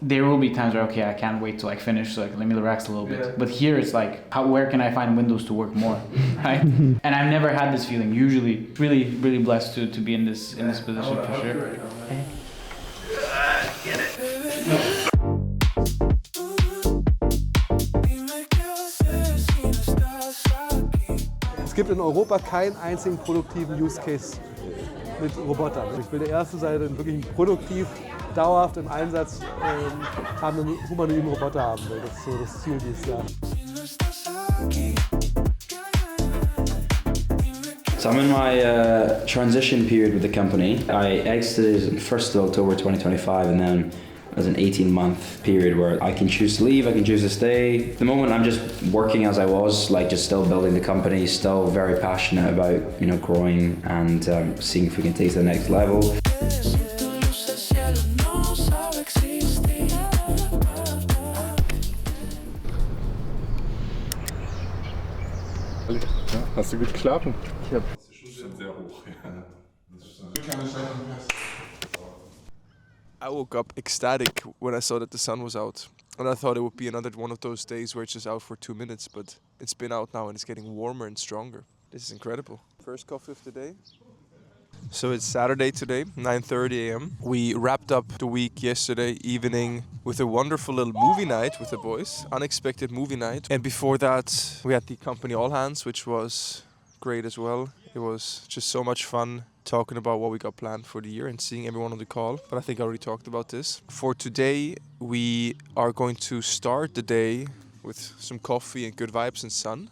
there will be times where, okay, I can't wait to like finish, so like let me relax a little bit. But here it's like, where can I find windows to work more, right? And I've never had this feeling. Usually, really, really blessed to be in this position for sure. Get it. Es gibt in Europa keinen einzigen produktiven Use Case mit Robotern. Ich will der Erste sein, der wirklich produktiv, dauerhaft im Einsatz einen humanoiden Roboter haben will. Das ist so das Ziel dieses Jahr. So I'm in my transition period with the company. I exited 1st of October 2025 and then there's an 18-month period where I can choose to leave, I can choose to stay. At the moment I'm just working as I was, like just still building the company, still very passionate about, you know, growing and seeing if we can take to the next level. Hast du gut geschlafen? Ich habe schon sehr hoch, ja. I woke up ecstatic when I saw that the sun was out. And I thought it would be another one of those days where it's just out for 2 minutes, but it's been out now and it's getting warmer and stronger. This is incredible. First coffee of the day. So it's Saturday today, 9:30 a.m. We wrapped up the week yesterday evening with a wonderful little movie night with the boys, unexpected movie night. And before that, we had the company all hands, which was great as well. It was just so much fun talking about what we got planned for the year and seeing everyone on the call. But I think I already talked about this. For today, we are going to start the day with some coffee and good vibes and sun,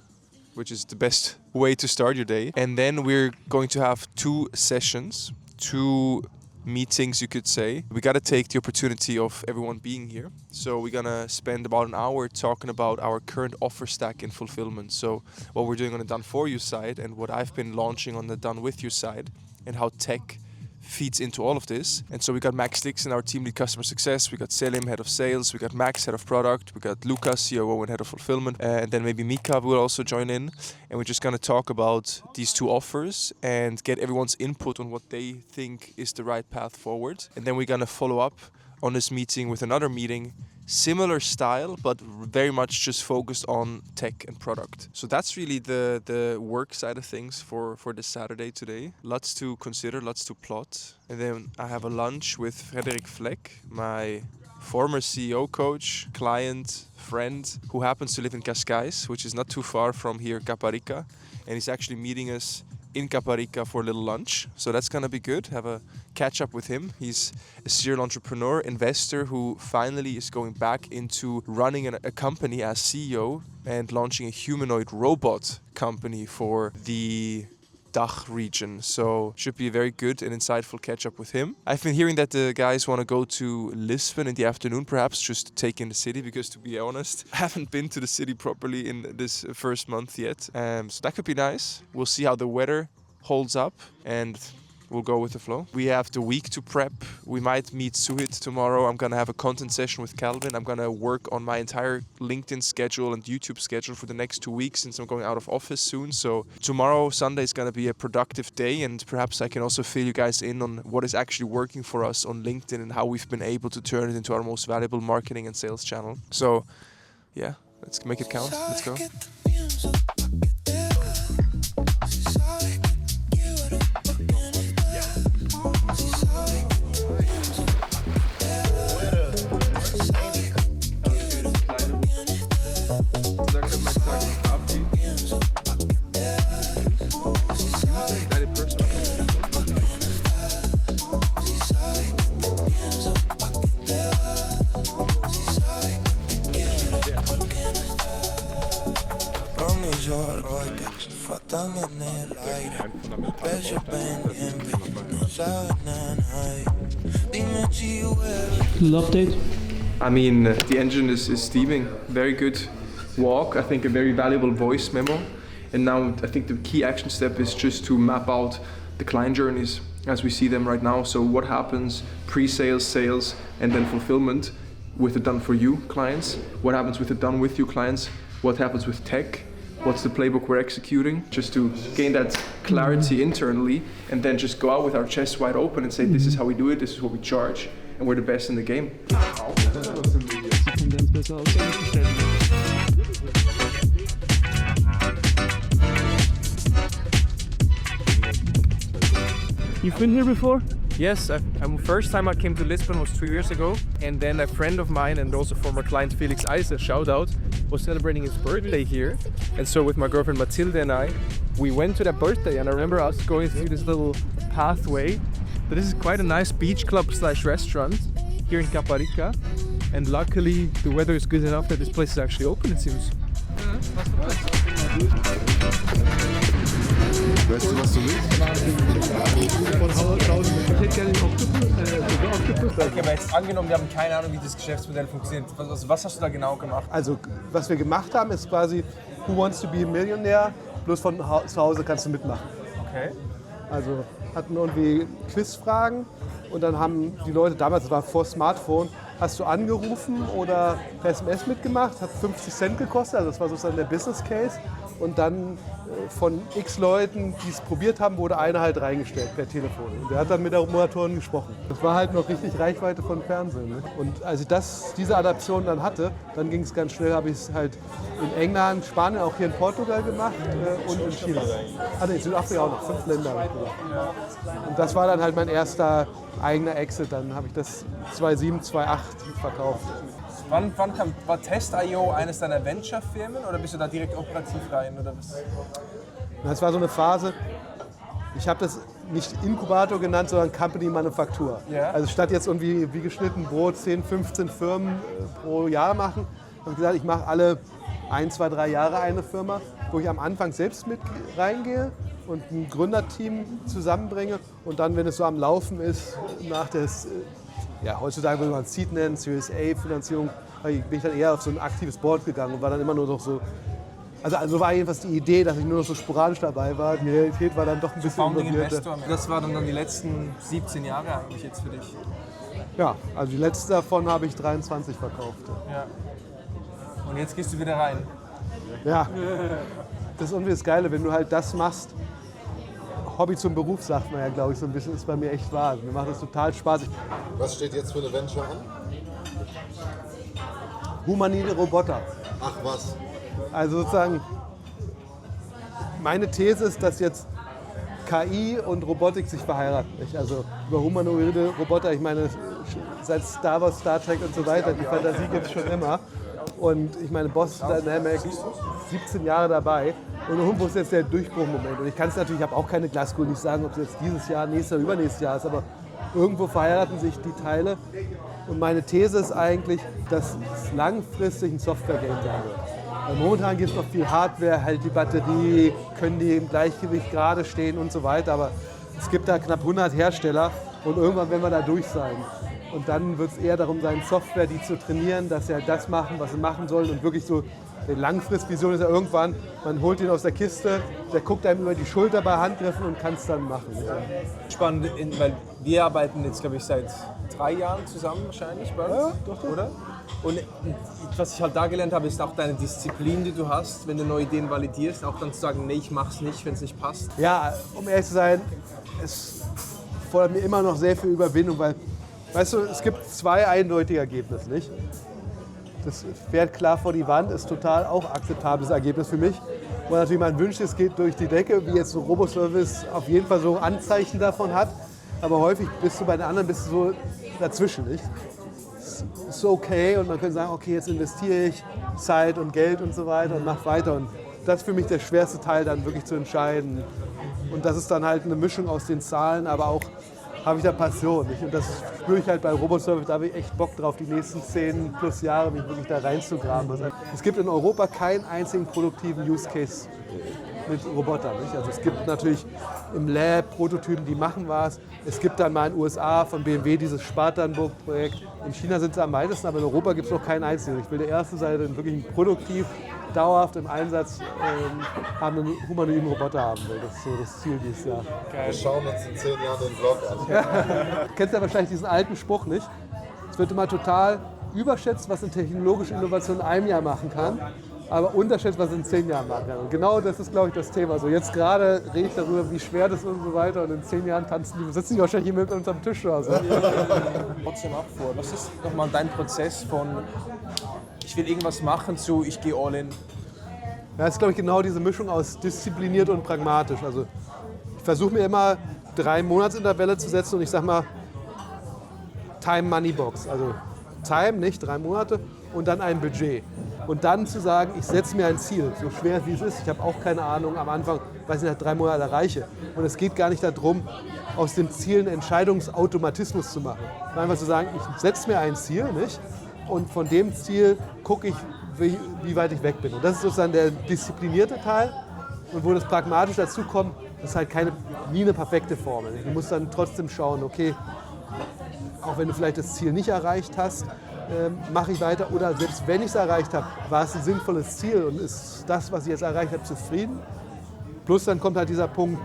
which is the best way to start your day. And then we're going to have 2 sessions, 2 meetings, you could say. We got to take the opportunity of everyone being here. So we're going to spend about an hour talking about our current offer stack in fulfillment. So what we're doing on the done for you side and what I've been launching on the done with you side and how tech feeds into all of this. And so we got Max Dixon, our team lead customer success. We got Selim, head of sales. We got Max, head of product. We got Luca, COO and head of fulfillment. And then maybe Mika will also join in. And we're just going to talk about these 2 offers and get everyone's input on what they think is the right path forward. And then we're going to follow up on this meeting with another meeting, similar style, but very much just focused on tech and product. So that's really the work side of things for this Saturday today. Lots to consider, lots to plot. And then I have a lunch with Frederik, my former CEO coach, client, friend, who happens to live in Cascais, which is not too far from here, Caparica. And he's actually meeting us in Caparica for a little lunch. So that's gonna be good, have a catch up with him. He's a serial entrepreneur, investor who finally is going back into running a company as CEO and launching a humanoid robot company for the DACH region. So should be a very good and insightful catch up with him. I've been hearing that the guys want to go to Lisbon in the afternoon, perhaps just to take in the city, because to be honest, I haven't been to the city properly in this first month yet. So that could be nice. We'll see how the weather holds up and we'll go with the flow. We have the week to prep. We might meet Suhit tomorrow. I'm gonna have a content session with Calvin. I'm gonna work on my entire LinkedIn schedule and YouTube schedule for the next 2 weeks since I'm going out of office soon. So tomorrow, Sunday, is gonna be a productive day, and perhaps I can also fill you guys in on what is actually working for us on LinkedIn and how we've been able to turn it into our most valuable marketing and sales channel. So yeah, let's make it count. Let's go. Little update. I mean, the engine is steaming. Very good walk. I think a very valuable voice memo. And now I think the key action step is just to map out the client journeys as we see them right now. So what happens pre-sales, sales, and then fulfillment with the done for you clients? What happens with the done with you clients? What happens with tech? What's the playbook we're executing? Just to gain that clarity internally and then just go out with our chests wide open and say, this is how we do it, this is what we charge, and we're the best in the game. Das war okay gestellt. You've been here before? Yes, first time I came to Lisbon was 3 years ago, and then a friend of mine and also former client Felix Eise, shout out, was celebrating his birthday here. And so with my girlfriend Matilde and we went to that birthday, and I remember us going through this little pathway. But this is quite a nice beach club / restaurant here in Caparica, and luckily the weather is good enough that this place is actually open, it seems. Weißt du, was du willst? Ich hätte gerne den Oktopus. Okay, aber jetzt angenommen, wir haben keine Ahnung, wie das Geschäftsmodell funktioniert. Was hast du da genau gemacht? Also, was wir gemacht haben, ist quasi Who Wants to be a Millionaire, bloß von zu Hause kannst du mitmachen. Okay. Also hatten irgendwie Quizfragen und dann haben die Leute, damals, das war vor Smartphone, hast du angerufen oder per SMS mitgemacht, hat 50 Cent gekostet, also das war sozusagen der Business Case. Und dann von x Leuten, die es probiert haben, wurde einer halt reingestellt per Telefon. Und der hat dann mit der Moderatorin gesprochen. Das war halt noch richtig Reichweite von Fernsehen. Ne? Und als ich diese Adaption dann hatte, dann ging es ganz schnell, habe ich es halt in England, Spanien, auch hier in Portugal gemacht und in Chile. Also in Südafrika auch noch, 5 Länder habe ich gemacht. Und das war dann halt mein erster eigener Exit. Dann habe ich das 2007, 2008 verkauft. Wann war Test.io eines deiner Venture-Firmen oder bist du da direkt operativ rein? Oder was? Das war so eine Phase, ich habe das nicht Inkubator genannt, sondern Company Manufaktur. Ja. Also statt jetzt irgendwie wie geschnitten Brot 10, 15 Firmen pro Jahr machen, habe ich gesagt, ich mache alle 1, 2, 3 Jahre eine Firma, wo ich am Anfang selbst mit reingehe und ein Gründerteam zusammenbringe und dann, wenn es so am Laufen ist, nach des heutzutage würde man Seed nennen, Series A Finanzierung, bin ich dann eher auf so ein aktives Board gegangen und war dann immer nur noch so. Also war jedenfalls die Idee, dass ich nur noch so sporadisch dabei war. Die Realität war dann doch ein bisschen Founding involvierter. Investor. Das waren dann die letzten 17 Jahre eigentlich jetzt für dich. Ja, also die letzte davon habe ich 23 verkauft. Ja. Und jetzt gehst du wieder rein. Ja, das ist irgendwie das Geile, wenn du halt das machst. Hobby zum Beruf, sagt man ja, glaube ich, so ein bisschen, ist bei mir echt wahr. Also mir macht das total Spaß. Was steht jetzt für eine Venture an? Humanoide Roboter. Ach was. Also sozusagen, meine These ist, dass jetzt KI und Robotik sich verheiraten. Nicht? Also über humanoide Roboter, ich meine, seit Star Wars, Star Trek und so weiter, die Fantasie gibt es schon immer. Und ich meine, Boston Dynamics, 17 Jahre dabei. Und irgendwo ist jetzt der Durchbruchmoment. Und ich kann es natürlich, ich habe auch keine Glaskugel, nicht sagen, ob es jetzt dieses Jahr, nächstes oder übernächstes Jahr ist, aber irgendwo verheiraten sich die Teile. Und meine These ist eigentlich, dass es langfristig ein Software-Game sein wird. Weil momentan gibt es noch viel Hardware, halt die Batterie, können die im Gleichgewicht gerade stehen und so weiter. Aber es gibt da knapp 100 Hersteller und irgendwann werden wir da durch sein. Und dann wird es eher darum sein, Software, die zu trainieren, dass sie halt das machen, was sie machen sollen. Und wirklich so, die Langfristvision ist ja irgendwann, man holt ihn aus der Kiste, der guckt einem über die Schulter bei Handgriffen und kann es dann machen. Spannend, weil wir arbeiten jetzt, glaube ich, seit 3 Jahren zusammen wahrscheinlich bei uns, Ja, doch. oder? Und was ich halt da gelernt habe, ist auch deine Disziplin, die du hast, wenn du neue Ideen validierst, auch dann zu sagen, nee, ich mach's nicht, wenn es nicht passt. Ja, um ehrlich zu sein, es fordert mir immer noch sehr viel Überwindung, weil, weißt du, es gibt 2 eindeutige Ergebnisse, nicht? Das Pferd klar vor die Wand ist total auch akzeptables Ergebnis für mich. Und natürlich man wünscht, es geht durch die Decke, wie jetzt so Roboservice auf jeden Fall so Anzeichen davon hat. Aber häufig bist du bei den anderen so dazwischen, nicht? Ist so okay und man könnte sagen, okay, jetzt investiere ich Zeit und Geld und so weiter und mach weiter. Und das ist für mich der schwerste Teil, dann wirklich zu entscheiden. Und das ist dann halt eine Mischung aus den Zahlen, aber auch habe ich da Passion. Nicht? Und das spüre ich halt bei Roboservice, da habe ich echt Bock drauf, die nächsten 10 plus Jahre mich wirklich da reinzugraben. Es gibt in Europa keinen einzigen produktiven Use Case mit Robotern. Nicht? Also es gibt natürlich im Lab Prototypen, die machen was. Es gibt dann mal in den USA von BMW dieses Spartanburg-Projekt. In China sind sie am weitesten, aber in Europa gibt es noch keinen einzigen. Ich will der Erste sein, der wirklich produktiv, dauerhaft im Einsatz einen humanoiden Roboter haben will. Das ist so das Ziel dieses Jahr. Wir schauen uns in 10 Jahren den Vlog an. Du kennst ja wahrscheinlich diesen alten Spruch nicht. Es wird immer total überschätzt, was eine technologische Innovation in einem Jahr machen kann, aber unterschätzt, was in 10 Jahren machen kann. Und genau das ist, glaube ich, das Thema. So, jetzt gerade rede ich darüber, wie schwer das ist und so weiter. Und in 10 Jahren sitzen die wahrscheinlich hier mit unserem Tisch oder so. Trotzdem auch vor. Was ist nochmal dein Prozess von, ich ich will irgendwas machen, zu ich gehe all in. Ja, das ist, glaube ich, genau diese Mischung aus diszipliniert und pragmatisch. Also ich versuche mir immer 3 Monatsintervalle zu setzen und ich sage mal Time-Money-Box. Also Time, nicht 3 Monate und dann ein Budget. Und dann zu sagen, ich setze mir ein Ziel, so schwer wie es ist. Ich habe auch keine Ahnung am Anfang, was ich nach 3 Monaten erreiche. Und es geht gar nicht darum, aus dem Ziel einen Entscheidungsautomatismus zu machen. Einfach zu sagen, ich setze mir ein Ziel, nicht? Und von dem Ziel gucke ich, wie weit ich weg bin. Und das ist sozusagen der disziplinierte Teil. Und wo das pragmatisch dazu kommt, das ist halt nie eine perfekte Formel. Du musst dann trotzdem schauen, okay, auch wenn du vielleicht das Ziel nicht erreicht hast, mache ich weiter. Oder selbst wenn ich es erreicht habe, war es ein sinnvolles Ziel und ist das, was ich jetzt erreicht habe, zufrieden. Plus dann kommt halt dieser Punkt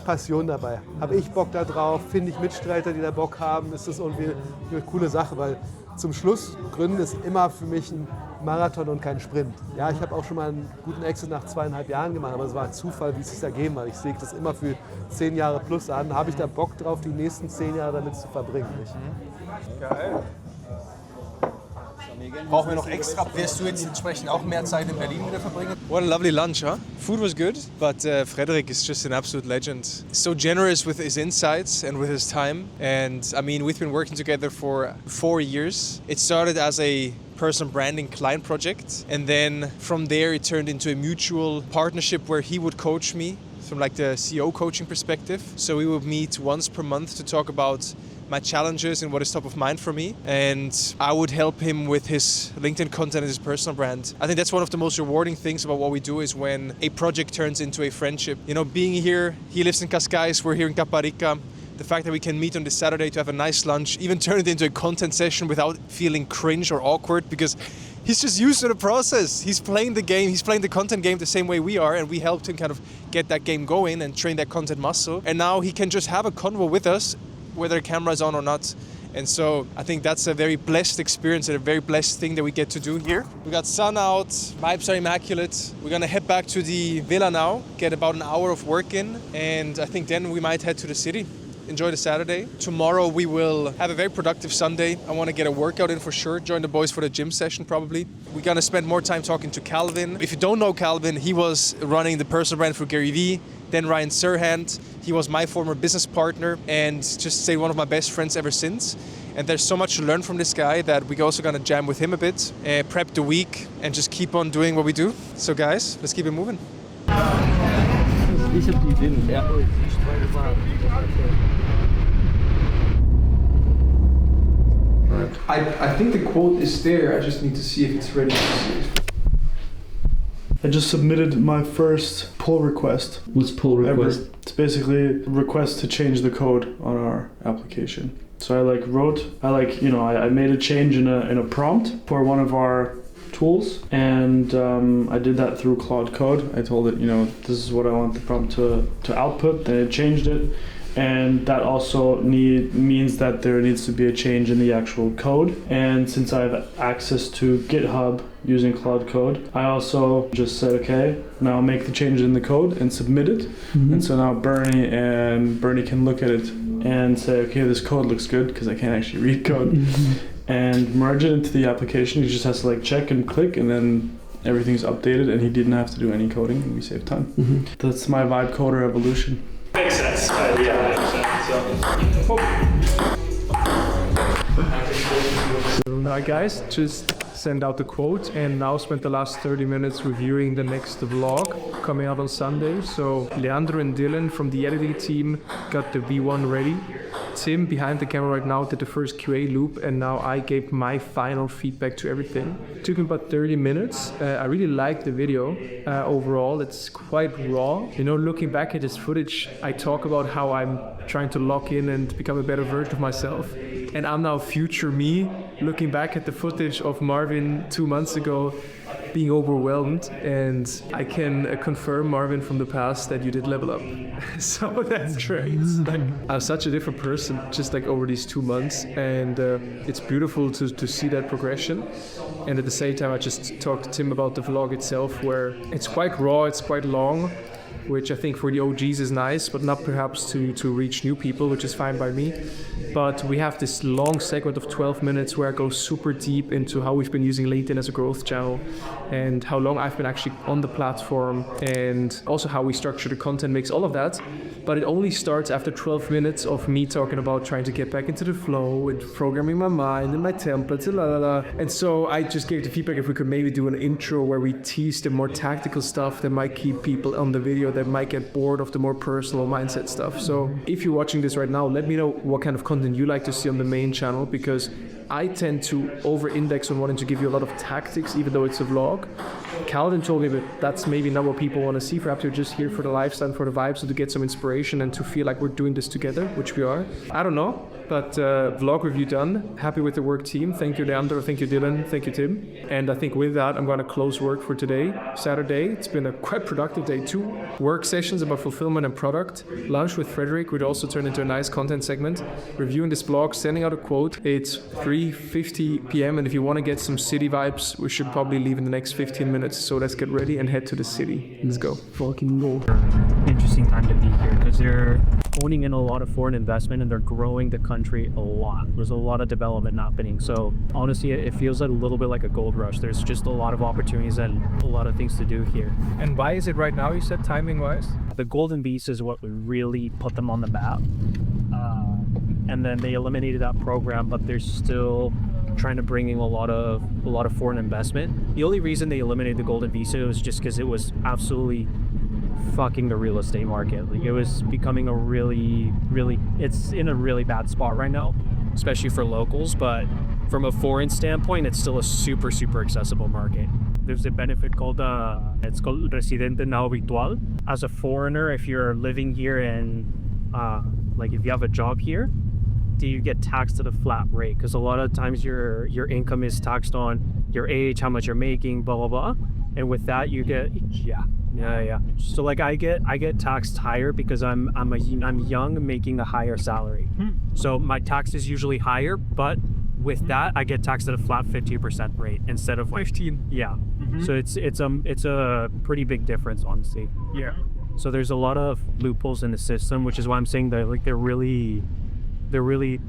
Passion dabei. Habe ich Bock da drauf? Finde ich Mitstreiter, die da Bock haben? Ist das irgendwie eine coole Sache? Weil zum Schluss Gründen ist immer für mich ein Marathon und kein Sprint. Ja, ich habe auch schon mal einen guten Exit nach 2,5 Jahren gemacht, aber es war ein Zufall, wie es sich ergeben hat. Ich sehe das immer für 10 Jahre plus an. Habe ich da Bock drauf, die nächsten 10 Jahre damit zu verbringen? Nicht? Geil. Brauchen wir noch extra? Wirst du jetzt entsprechend auch mehr Zeit in Berlin wieder verbringen? What a lovely lunch, huh? Food was good, but Frederik is just an absolute legend. So generous with his insights and with his time. And I mean, we've been working together for 4 years. It started as a personal branding client project, and then from there it turned into a mutual partnership where he would coach me from like the CEO coaching perspective. So we would meet once per month to talk about my challenges and what is top of mind for me, and I would help him with his LinkedIn content and his personal brand. I think that's one of the most rewarding things about what we do is when a project turns into a friendship. You know, being here, he lives in Cascais, we're here in Caparica. The fact that we can meet on this Saturday to have a nice lunch, even turn it into a content session without feeling cringe or awkward, because he's just used to the process. He's playing the game, he's playing the content game the same way we are, and we helped him kind of get that game going and train that content muscle. And now he can just have a convo with us, whether the camera is on or not. And so I think that's a very blessed experience and a very blessed thing that we get to do here. We got sun out, vibes are immaculate. We're gonna head back to the villa now, get about an hour of work in, and I think then we might head to the city. Enjoy the Saturday. Tomorrow we will have a very productive Sunday. I want to get a workout in for sure. Join the boys for the gym session probably. We're going to spend more time talking to Calvin. If you don't know Calvin, he was running the personal brand for Gary Vee. Then Ryan Serhant. He was my former business partner and just say one of my best friends ever since. And there's so much to learn from this guy that we're also going to jam with him a bit, prep the week and just keep on doing what we do. So guys, let's keep it moving. Ich habe die Idee nicht. I think the quote is there. I just need to see if it's ready to see it. I just submitted my first pull request. What's pull request? It's basically a request to change the code on our application. So I made a change in a prompt for one of our tools, and I did that through Claude Code. I told it, this is what I want the prompt to output, then it changed it. And that also means that there needs to be a change in the actual code. And since I have access to GitHub using Cloud Code, I also just said, okay, now make the change in the code and submit it. Mm-hmm. And so now Bernie can look at it and say, okay, this code looks good, because I can't actually read code, and merge it into the application. He just has to check and click, and then everything's updated, and he didn't have to do any coding, and we saved time. Mm-hmm. That's my vibe coder evolution. Makes sense. Hi guys, just send out the quote and now spent the last 30 minutes reviewing the next vlog coming out on Sunday. So Leandro and Dylan from the editing team got the V1 ready. Tim behind the camera right now did the first QA loop, and now I gave my final feedback to everything. It took me about 30 minutes. I really liked the video overall. It's quite raw. Looking back at this footage, I talk about how I'm trying to lock in and become a better version of myself. And I'm now future me, looking back at the footage of Marvin 2 months ago, being overwhelmed, and I can confirm, Marvin, from the past that you did level up. So that's great. I'm such a different person just over these 2 months, and it's beautiful to see that progression. And at the same time, I just talked to Tim about the vlog itself, where it's quite raw, it's quite long, which I think for the OGs is nice, but not perhaps to reach new people, which is fine by me. But we have this long segment of 12 minutes where I go super deep into how we've been using LinkedIn as a growth channel and how long I've been actually on the platform, and also how we structure the content mix, all of that. But it only starts after 12 minutes of me talking about trying to get back into the flow and programming my mind and my templates and la la la. And so I just gave the feedback if we could maybe do an intro where we tease the more tactical stuff that might keep people on the video that might get bored of the more personal mindset stuff. So if you're watching this right now, let me know what kind of content you like to see on the main channel, because I tend to over-index on wanting to give you a lot of tactics, even though it's a vlog. Calvin told me that that's maybe not what people want to see. Perhaps you're just here for the lifestyle, for the vibes, so to get some inspiration and to feel like we're doing this together, which we are. I don't know, but vlog review done. Happy with the work team. Thank you, Leandro. Thank you, Dylan. Thank you, Tim. And I think with that, I'm going to close work for today, Saturday. It's been a quite productive day too. Work sessions about fulfillment and product. Lunch with Frederik, which also turned into a nice content segment. Reviewing this blog, sending out a quote. It's 3:50 p.m. and if you want to get some city vibes, we should probably leave in the next 15 minutes. So let's get ready and head to the city. Let's go. Fucking go. Interesting time to be here because they're owning in a lot of foreign investment and they're growing the country a lot. There's a lot of development happening. So honestly, it feels a little bit like a gold rush. There's just a lot of opportunities and a lot of things to do here. And why is it right now, you said, timing-wise? The golden visa is what really put them on the map. And then they eliminated that program, but they're still trying to bring in a lot of foreign investment. The only reason they eliminated the golden visa was just because it was absolutely fucking the real estate market. Like, it was becoming a really, it's in a really bad spot right now, especially for locals. But from a foreign standpoint, it's still a super accessible market. There's a benefit called it's called residente no habitual. As a foreigner, if you're living here and like if you have a job here, do you get taxed at a flat rate? Because a lot of times your income is taxed on your age, how much you're making, blah blah blah, and with that you get yeah. So like I get taxed higher because I'm young, making a higher salary. So my tax is usually higher, but with that I get taxed at a flat 50% rate instead of 15. Yeah. So it's a pretty big difference, honestly. Yeah. So there's a lot of loopholes in the system, which is why I'm saying that like they're really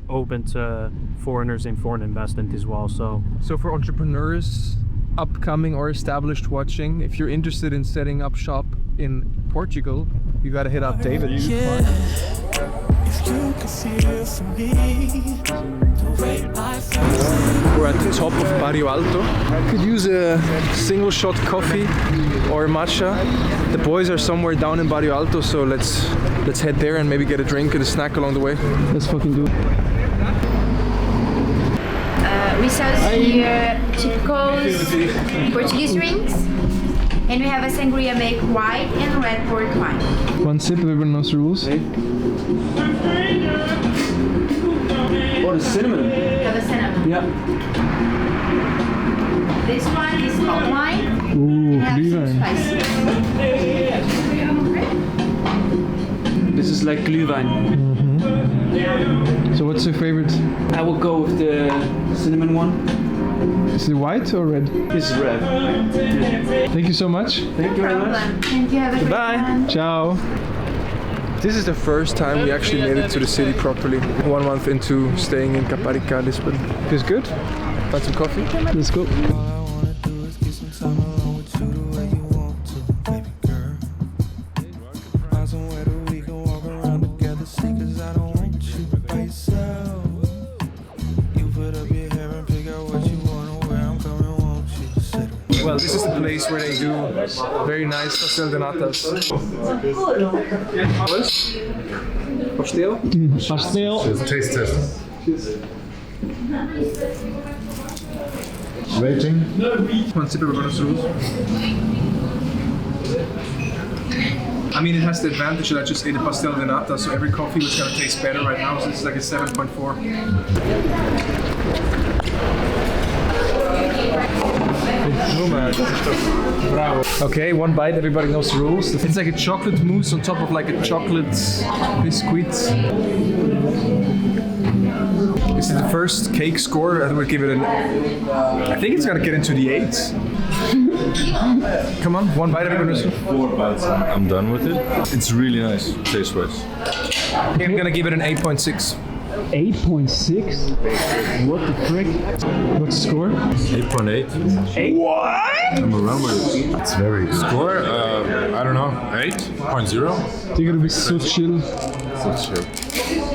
open to foreigners and foreign investment as well. So for entrepreneurs upcoming or established watching, if you're interested in setting up shop in Portugal, you gotta hit up David. If you could see it for me, the way I felt. We're at the top of Barrio Alto. Could use a single shot coffee or matcha. The boys are somewhere down in Barrio Alto, so let's head there and maybe get a drink and a snack along the way. Let's fucking do it. We sell here typical Portuguese drinks, and we have a sangria make white and red port wine. One sip, everyone knows the rules. Oh, the cinnamon. Have a cinnamon. Yeah. This one is hot wine. Ooh, Glühwein. This is like Glühwein. So what's your favorite? I will go with the cinnamon one. Is it white or red? This is red. Thank you so much. Thank you very much. Thank you. Have a Goodbye. great one. Ciao. This is the first time we actually made it to the city properly. 1 month into staying in Caparica, Lisbon. Feels good. Find some coffee. Let's go. All I wanna do is get some time alone with you the way you want to, baby girl. Find somewhere that we can walk around together, see, 'cause I don't want you by yourself. You put up your hair and pick out what you wanna wear. I'm coming, won't you sit? Well, this is the place where they do very nice pastel de natas. Pastel? Pastel. Taste test. Rating. One sip, everyone knows the rules. I mean, it has the advantage that I just ate a pastel de nata, so every coffee was gonna taste better right now. So this is like a 7.4. Okay, one bite, everybody knows the rules. It's like a chocolate mousse on top of like a chocolate biscuit. This is the first cake score. I would give it I think it's gonna get into the 8s. Come on, one bite of it. 4 bites. I'm done with it. It's really nice, taste-wise. I'm gonna give it an 8.6. 8.6? What the frick? What's the score? 8.8. What? I'm around with it. It's very good. Score? I don't know. 8.0? They're gonna be so chill. So chill.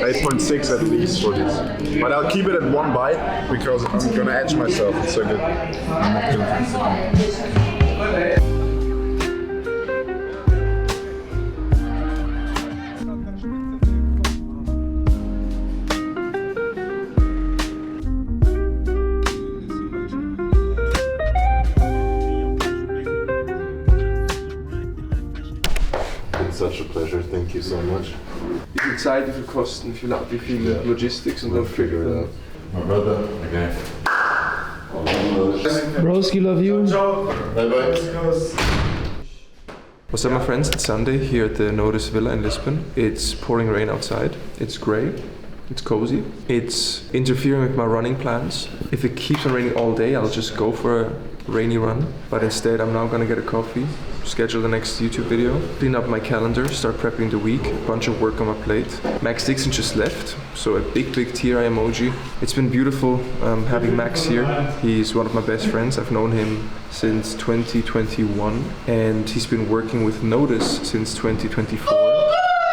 8.6 at least for this. But I'll keep it at 1 bite because I'm gonna edge myself. It's so good. I'm not gonna such a pleasure, thank you so much. Wie viel Zeit, wie viel Kosten, wie viel Logistics und dann figure it out. My brother, again. Broski, love you. Bye bye. What's up, my friends? It's Sunday here at the Notus Villa in Lisbon. It's pouring rain outside. It's grey. It's cozy. It's interfering with my running plans. If it keeps on raining all day, I'll just go for a rainy run. But instead, I'm now gonna get a coffee, schedule the next YouTube video, clean up my calendar, start prepping the week, a bunch of work on my plate. Max Dixon just left, so a big tear eye emoji. It's been beautiful having Max here. He's one of my best friends. I've known him since 2021 and he's been working with Notus since 2024.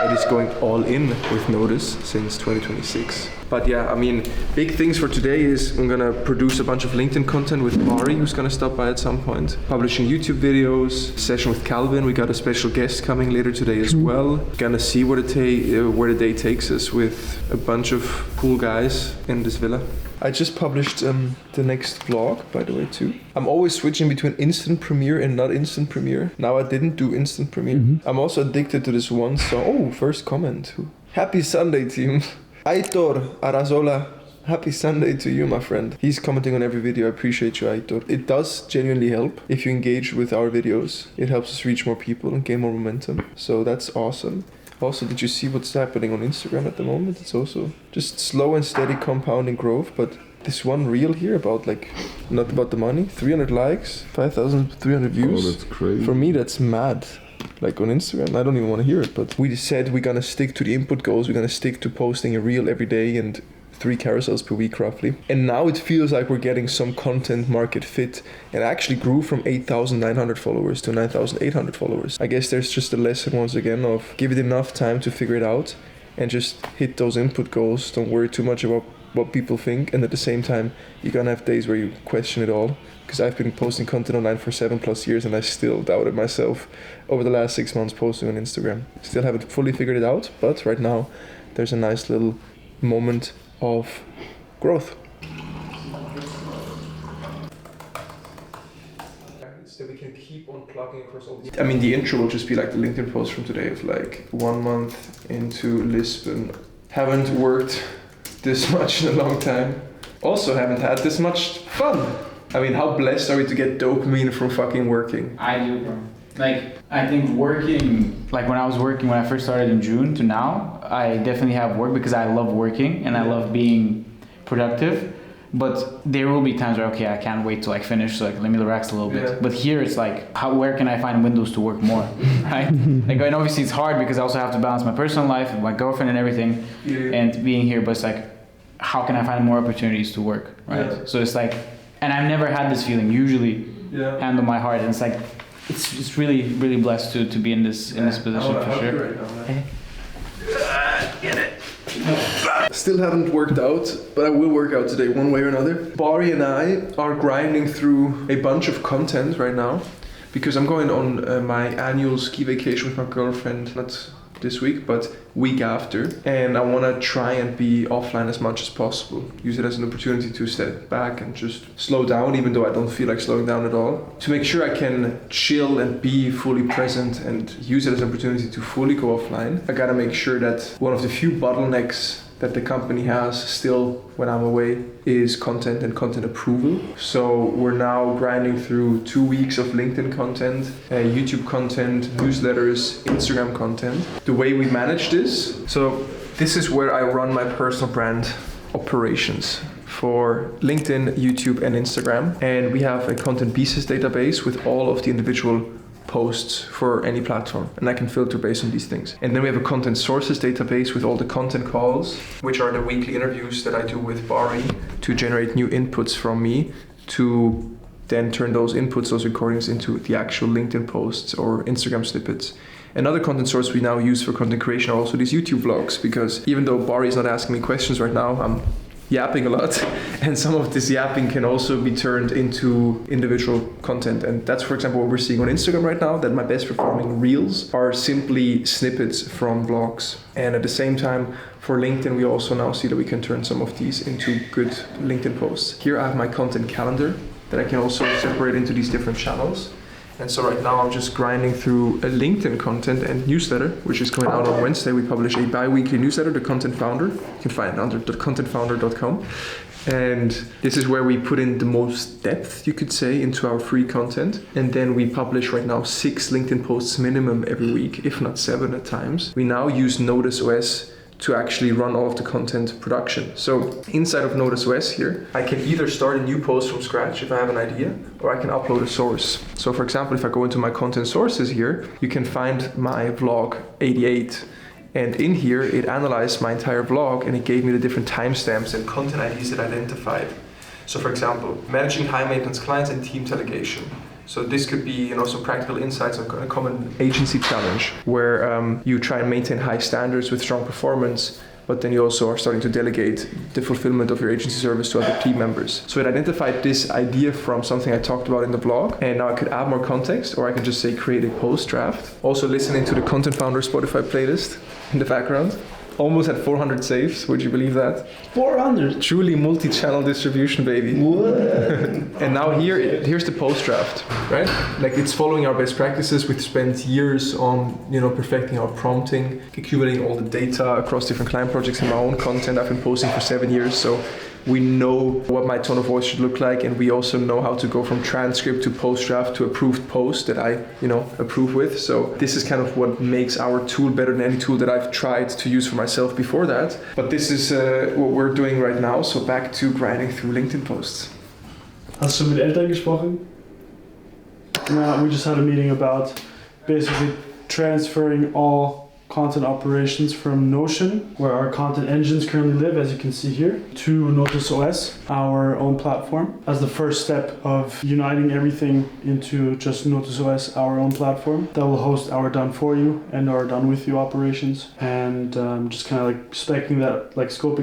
And he's going all in with Notus since 2026. But yeah, I mean, big things for today is I'm gonna produce a bunch of LinkedIn content with Bari, who's gonna stop by at some point. Publishing YouTube videos, session with Calvin. We got a special guest coming later today as well. Gonna see where the day takes us with a bunch of cool guys in this villa. I just published the next vlog, by the way, too. I'm always switching between instant premiere and not instant premiere. Now I didn't do instant premiere. I'm also addicted to this one song. Oh, first comment. Happy Sunday, team. Aitor Arazola. Happy Sunday to you, my friend. He's commenting on every video. I appreciate you, Aitor. It does genuinely help if you engage with our videos. It helps us reach more people and gain more momentum. So that's awesome. Also, did you see what's happening on Instagram at the moment? It's also just slow and steady compounding growth, but this one reel here about not about the money, 300 likes, 5,300 views. Oh, that's crazy. For me, that's mad. Like on Instagram, I don't even want to hear it, but we said we're gonna stick to the input goals, we're gonna stick to posting a reel every day and 3 carousels per week roughly. And now it feels like we're getting some content market fit and actually grew from 8,900 followers to 9,800 followers. I guess there's just a lesson once again of give it enough time to figure it out and just hit those input goals. Don't worry too much about what people think, and at the same time you're gonna have days where you question it all. Because I've been posting content online for 7+ years and I still doubted myself over the last 6 months posting on Instagram. Still haven't fully figured it out, but right now there's a nice little moment of growth. So we can keep on plugging across all these. I mean, the intro will just be like the LinkedIn post from today of like 1 month into Lisbon. Haven't worked this much in a long time. Also haven't had this much fun. I mean, how blessed are we to get dopamine from fucking working? I do, bro. Like, I think working, like when I first started in June to now, I definitely have work because I love working and I love being productive. But there will be times where, okay, I can't wait to like finish, so like let me relax a little bit. Yeah. But here it's like, where can I find windows to work more, right? Like, and obviously it's hard because I also have to balance my personal life, my girlfriend and everything, and being here. But it's like, how can I find more opportunities to work, right? Yeah. So it's like, and I've never had this feeling. Usually, hand on my heart, and it's like, it's just really, really blessed to be in this position for sure. Right now, get it. Still haven't worked out, but I will work out today one way or another. Bari and I are grinding through a bunch of content right now because I'm going on my annual ski vacation with my girlfriend, not this week, but week after. And I want to try and be offline as much as possible. Use it as an opportunity to step back and just slow down, even though I don't feel like slowing down at all. To make sure I can chill and be fully present and use it as an opportunity to fully go offline. I gotta make sure that one of the few bottlenecks that the company has still when I'm away is content and content approval. So we're now grinding through 2 weeks of LinkedIn content, YouTube content, newsletters, Instagram content. The way we manage this, so this is where I run my personal brand operations for LinkedIn, YouTube, and Instagram. And we have a content pieces database with all of the individual posts for any platform, and I can filter based on these things. And then we have a content sources database with all the content calls, which are the weekly interviews that I do with Bari to generate new inputs from me to then turn those inputs, those recordings, into the actual LinkedIn posts or Instagram snippets. Another content source we now use for content creation are also these YouTube vlogs, because even though Bari is not asking me questions right now, I'm yapping a lot, and some of this yapping can also be turned into individual content. And that's, for example, what we're seeing on Instagram right now, that my best performing reels are simply snippets from vlogs. And at the same time, for LinkedIn, we also now see that we can turn some of these into good LinkedIn posts. Here I have my content calendar that I can also separate into these different channels. And so right now I'm just grinding through a LinkedIn content and newsletter, which is coming out on Wednesday. We publish a bi-weekly newsletter, The Content Founder. You can find it under thecontentfounder.com. And this is where we put in the most depth, you could say, into our free content. And then we publish right now 6 LinkedIn posts minimum every week, if not 7 at times. We now use Notus OS to actually run all of the content production. So inside of Notus OS here, I can either start a new post from scratch if I have an idea, or I can upload a source. So for example, if I go into my content sources here, you can find my vlog 88. And in here, it analyzed my entire vlog and it gave me the different timestamps and content IDs it identified. So for example, managing high maintenance clients and team delegation. So this could be, some practical insights on a common agency challenge where you try and maintain high standards with strong performance, but then you also are starting to delegate the fulfillment of your agency service to other team members. So it identified this idea from something I talked about in the blog, and now I could add more context, or I can just say create a post draft. Also listening to the Content Founder Spotify playlist in the background. Almost at 400 saves, would you believe that? 400? Truly multi-channel distribution, baby. What? And now here's the post draft, right? Like it's following our best practices. We've spent years on, perfecting our prompting, accumulating all the data across different client projects and my own content. I've been posting for 7 years, so we know what my tone of voice should look like, and we also know how to go from transcript to post draft to approved post that I, approve with. So this is kind of what makes our tool better than any tool that I've tried to use for myself before that. But this is what we're doing right now. So back to grinding through LinkedIn posts. Hast du mit Eltern gesprochen? No, we just had a meeting about basically transferring all content operations from Notion, where our content engines currently live, as you can see here, to Notus OS, our own platform, as the first step of uniting everything into just Notus OS, our own platform that will host our done for you and our done with you operations. And just kind of scoping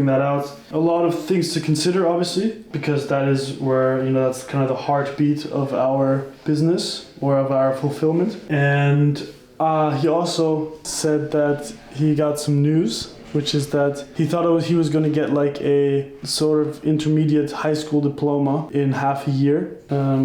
that out. A lot of things to consider, obviously, because that is where, that's kind of the heartbeat of our business or of our fulfillment. And he also said that he got some news, which is that he thought he was going to get like a sort of intermediate high school diploma in half a year,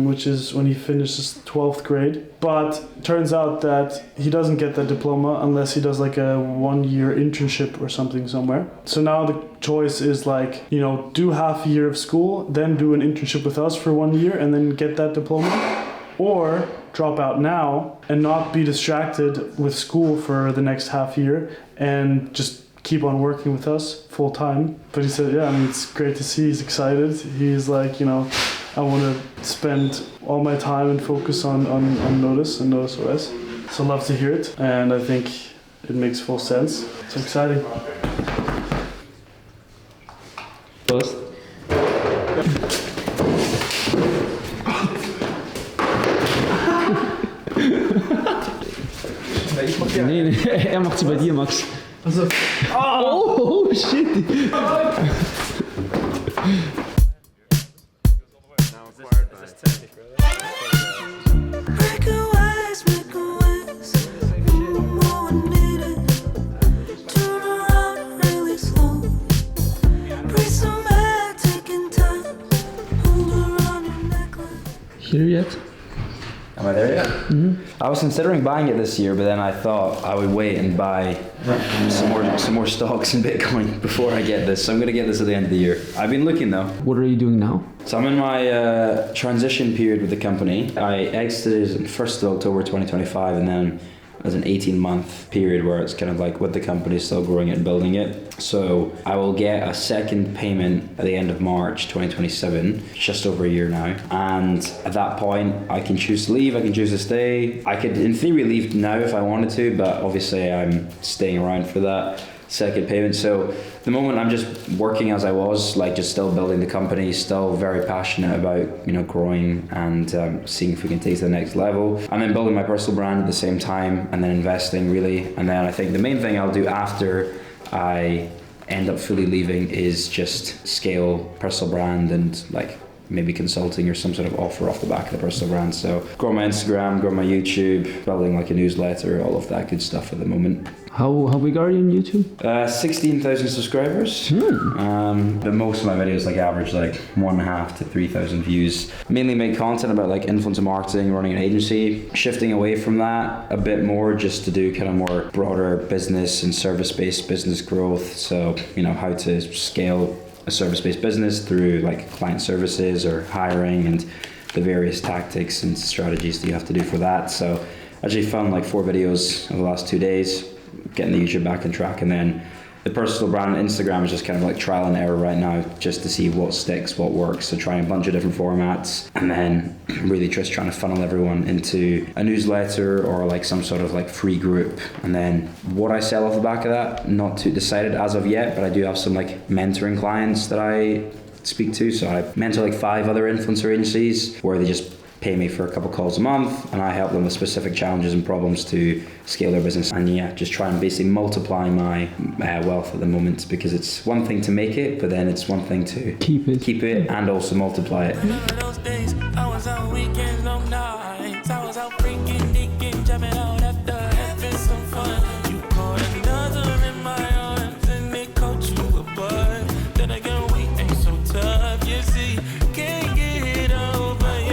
which is when he finishes 12th grade. But turns out that he doesn't get that diploma unless he does like a 1-year internship or something somewhere. So now the choice is do half a year of school, then do an internship with us for 1 year and then get that diploma. Or drop out now and not be distracted with school for the next half year and just keep on working with us full time. But he said, it's great to see. He's excited. He's like, I want to spend all my time and focus on Notus and Notus OS. So love to hear it. And I think it makes full sense. It's exciting. Post. Nee, er macht sie bei dir, Max. Also, oh shit! Here yet? Am I there yet? Mm-hmm. I was considering buying it this year, but then I thought I would wait and buy some more stocks in Bitcoin before I get this. So I'm going to get this at the end of the year. I've been looking though. What are you doing now? So I'm in my transition period with the company. I exited 1st of October 2025, and then as an 18-month period where it's kind of like with the company still growing it and building it. So I will get a second payment at the end of March 2027, just over a year now. And at that point, I can choose to leave, I can choose to stay. I could, in theory, leave now if I wanted to, but obviously I'm staying around for that second payment. So at the moment I'm just working as I was, like just still building the company, still very passionate about, you know, growing and seeing if we can take it to the next level. And then building my personal brand at the same time, and then investing really. And then I think the main thing I'll do after I end up fully leaving is just scale personal brand and like maybe consulting or some sort of offer off the back of the personal brand. So grow my Instagram, grow my YouTube, building like a newsletter, all of that good stuff at the moment. How big are you on YouTube? 16,000 subscribers. But most of my videos like average like 1.5 to 3,000 views. Mainly make content about like influencer marketing, running an agency, shifting away from that a bit more just to do kind of more broader business and service-based business growth. So, you know, how to scale a service-based business through like client services or hiring and the various tactics and strategies that you have to do for that. So I actually found like 4 videos over the last 2 days, getting the YouTube back on track. And then the personal brand on Instagram is just kind of like trial and error right now, just to see what sticks, what works. So trying a bunch of different formats, and then really just trying to funnel everyone into a newsletter or like some sort of like free group. And then what I sell off the back of that, not too decided as of yet, but I do have some like mentoring clients that I speak to. So I mentor like 5 other influencer agencies where they just pay me for a couple calls a month, and I help them with specific challenges and problems to scale their business. And yeah, just try and basically multiply my wealth at the moment, because it's one thing to make it, but then it's one thing to keep it and also multiply it. Those days, I was out weekends, long nights. I was out freaking, digging, jumping out after having some fun. You caught another in my arms and it caught you apart. Then again, we ain't so tough, you see. Can't get over you.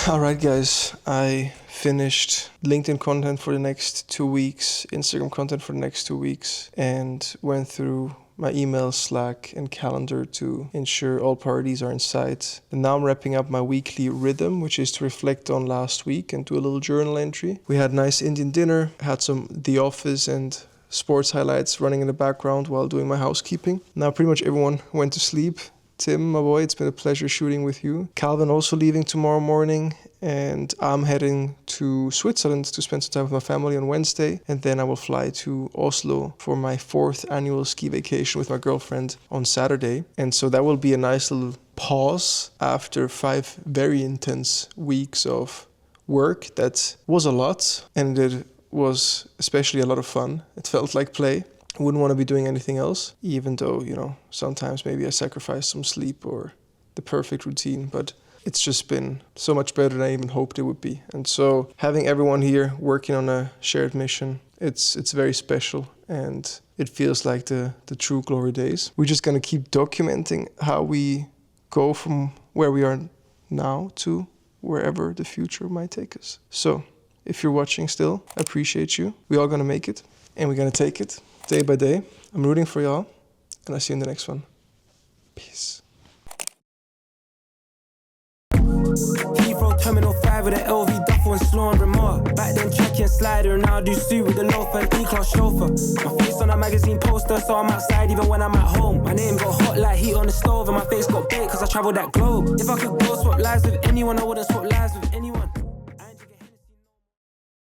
Alright guys, I finished LinkedIn content for the next 2 weeks, Instagram content for the next 2 weeks, and went through my email, Slack, and calendar to ensure all priorities are in sight. And now I'm wrapping up my weekly rhythm, which is to reflect on last week and do a little journal entry. We had a nice Indian dinner, had some The Office and sports highlights running in the background while doing my housekeeping. Now pretty much everyone went to sleep. Tim, my boy, it's been a pleasure shooting with you. Calvin also leaving tomorrow morning, and I'm heading to Switzerland to spend some time with my family on Wednesday, and then I will fly to Oslo for my 4th annual ski vacation with my girlfriend on Saturday. And so that will be a nice little pause after 5 very intense weeks of work. That was a lot, and it was especially a lot of fun. It felt like play. I wouldn't want to be doing anything else, even though, you know, sometimes maybe I sacrifice some sleep or the perfect routine, but it's just been so much better than I even hoped it would be. And so having everyone here working on a shared mission, it's very special, and it feels like the true glory days. We're just going to keep documenting how we go from where we are now to wherever the future might take us. So if you're watching still, I appreciate you. We're all going to make it, and we're going to take it day by day. I'm rooting for y'all, and I'll see you in the next one. Peace. Heathrow Terminal 5 with an LV duffel and slow and remark. Back then tracking slider, now I do suit with the loafer and E-class chauffeur. My face on a magazine poster, so I'm outside even when I'm at home. My name got hot like heat on the stove, and my face got baked cause I traveled that globe. If I could go swap lives with anyone, I wouldn't swap lives with anyone.